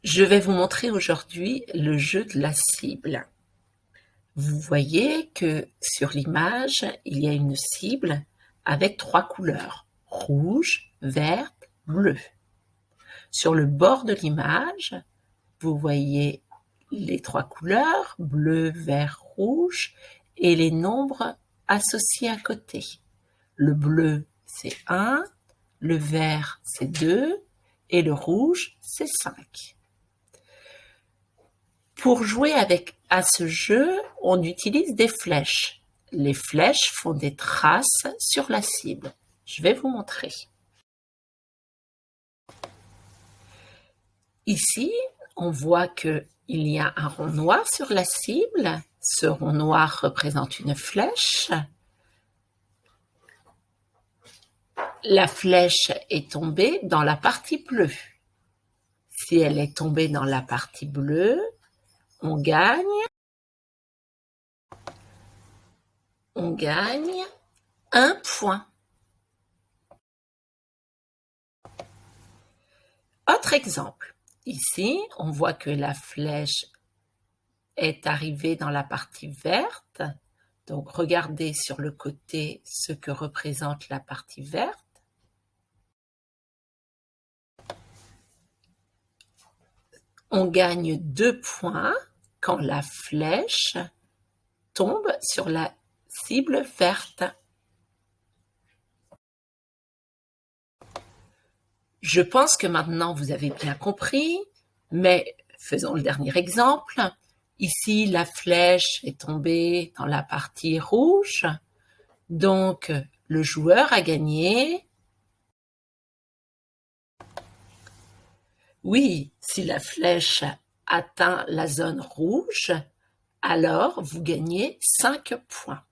Je vais vous montrer aujourd'hui le jeu de la cible. Vous voyez que sur l'image, il y a une cible avec 3 couleurs: rouge, verte, bleu. Sur le bord de l'image, vous voyez les 3 couleurs, bleu, vert, rouge, et les nombres associés à côté. Le bleu, c'est 1, le vert, c'est 2, et le rouge, c'est 5. Pour jouer à ce jeu, on utilise des flèches. Les flèches font des traces sur la cible. Je vais vous montrer. Ici, on voit qu'il y a un rond noir sur la cible. Ce rond noir représente une flèche. La flèche est tombée dans la partie bleue. Si elle est tombée dans la partie bleue, on gagne 1 point. Autre exemple. Ici, on voit que la flèche est arrivée dans la partie verte. Donc, regardez sur le côté ce que représente la partie verte. On gagne 2 points quand la flèche tombe sur la cible verte. Je pense que maintenant vous avez bien compris, mais faisons le dernier exemple. Ici, la flèche est tombée dans la partie rouge, donc le joueur a gagné. Oui, si la flèche atteint la zone rouge, alors vous gagnez 5 points.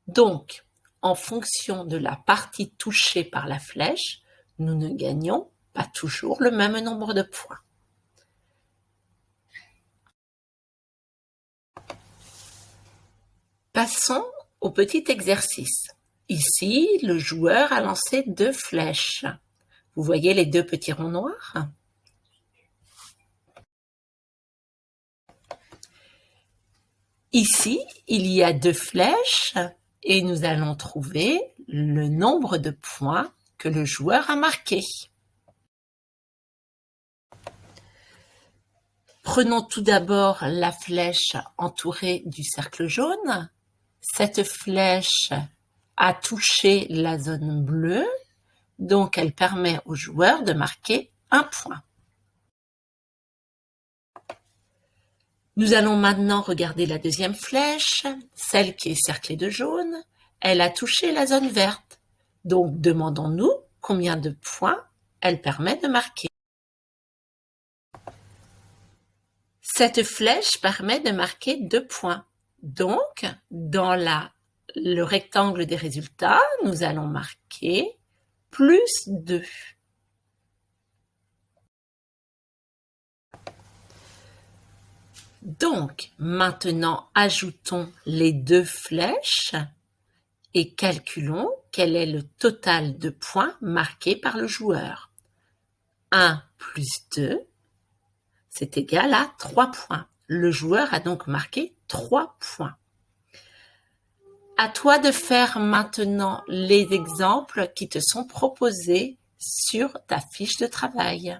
Donc, en fonction de la partie touchée par la flèche, nous ne gagnons pas toujours le même nombre de points. Passons au petit exercice. Ici, le joueur a lancé 2 flèches. Vous voyez les 2 petits ronds noirs? Ici, il y a 2 flèches et nous allons trouver le nombre de points que le joueur a marqué. Prenons tout d'abord la flèche entourée du cercle jaune. Cette flèche a touché la zone bleue, donc elle permet au joueur de marquer 1 point. Nous allons maintenant regarder la deuxième flèche, celle qui est cerclée de jaune. Elle a touché la zone verte. Donc demandons-nous combien de points elle permet de marquer. Cette flèche permet de marquer 2 points. Donc, dans le rectangle des résultats, nous allons marquer plus 2. Donc, maintenant, ajoutons les 2 flèches et calculons quel est le total de points marqués par le joueur. 1 plus 2, c'est égal à 3 points. Le joueur a donc marqué 3 points. À toi de faire maintenant les exemples qui te sont proposés sur ta fiche de travail.